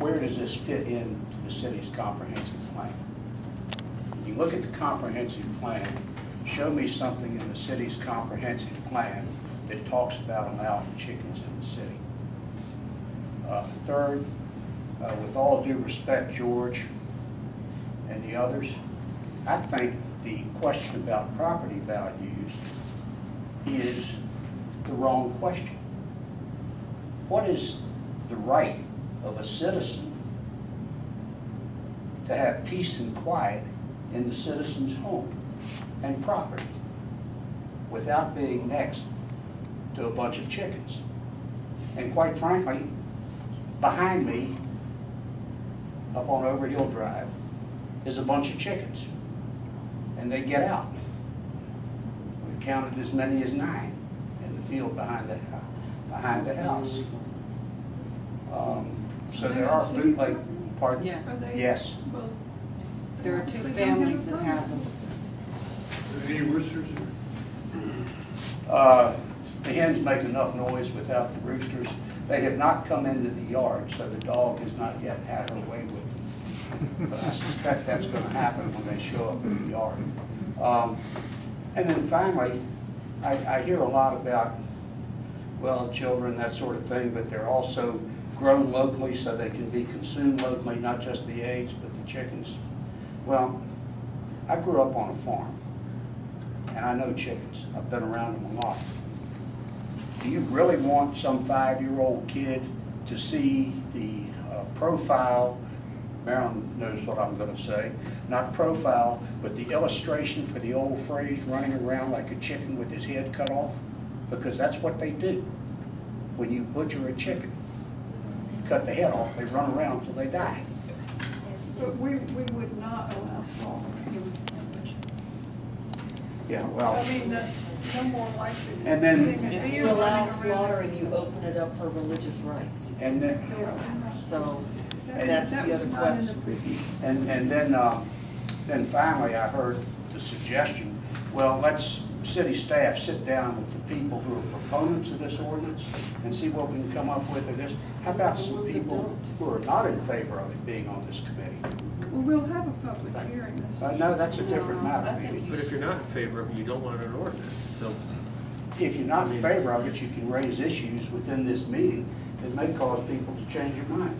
where does this fit into the city's comprehensive plan? When you look at the comprehensive plan, show me something in the city's comprehensive plan that talks about allowing chickens in the city. Third, with all due respect, George and the others, I think the question about property values is the wrong question. What is the right of a citizen to have peace and quiet in the citizen's home and property without being next to a bunch of chickens? And quite frankly, behind me, up on Overhill Drive, is a bunch of chickens. And they get out. We've counted as many as 9 in the field behind the house. So there are food, like, pardon? Yes. Yes. There are 2 families that have them. Are there any roosters? The hens make enough noise without the roosters. They have not come into the yard, so the dog has not yet had her way with them. But I suspect that's going to happen when they show up in the yard. And then finally, I hear a lot about, well, children, that sort of thing, but they're also grown locally so they can be consumed locally, not just the eggs, but the chickens. Well, I grew up on a farm, and I know chickens. I've been around them a lot. Do you really want some 5-year-old kid to see the profile, Marilyn knows what I'm going to say, not profile, but the illustration for the old phrase, running around like a chicken with his head cut off? Because that's what they do. When you butcher a chicken, cut the head off, they run around until they die. But we would not allow slaughter. Yeah, well. I mean, that's no more likely And then- seeing a If deer you allow running slaughter around. and you open it up for religious rights. And then, So That- that's that the was other not in the question. previous. and then finally I heard the suggestion, well, let's city staff sit down with the people who are proponents of this ordinance and see what we can come up with of this. How about some people who are not in favor of it being on this committee? Well, we'll have a public hearing this. No, that's a different matter, I think maybe. But if you're not in favor of it, you don't want an ordinance, so. If you're not in favor of it, you can raise issues within this meeting that may cause people to change their mind.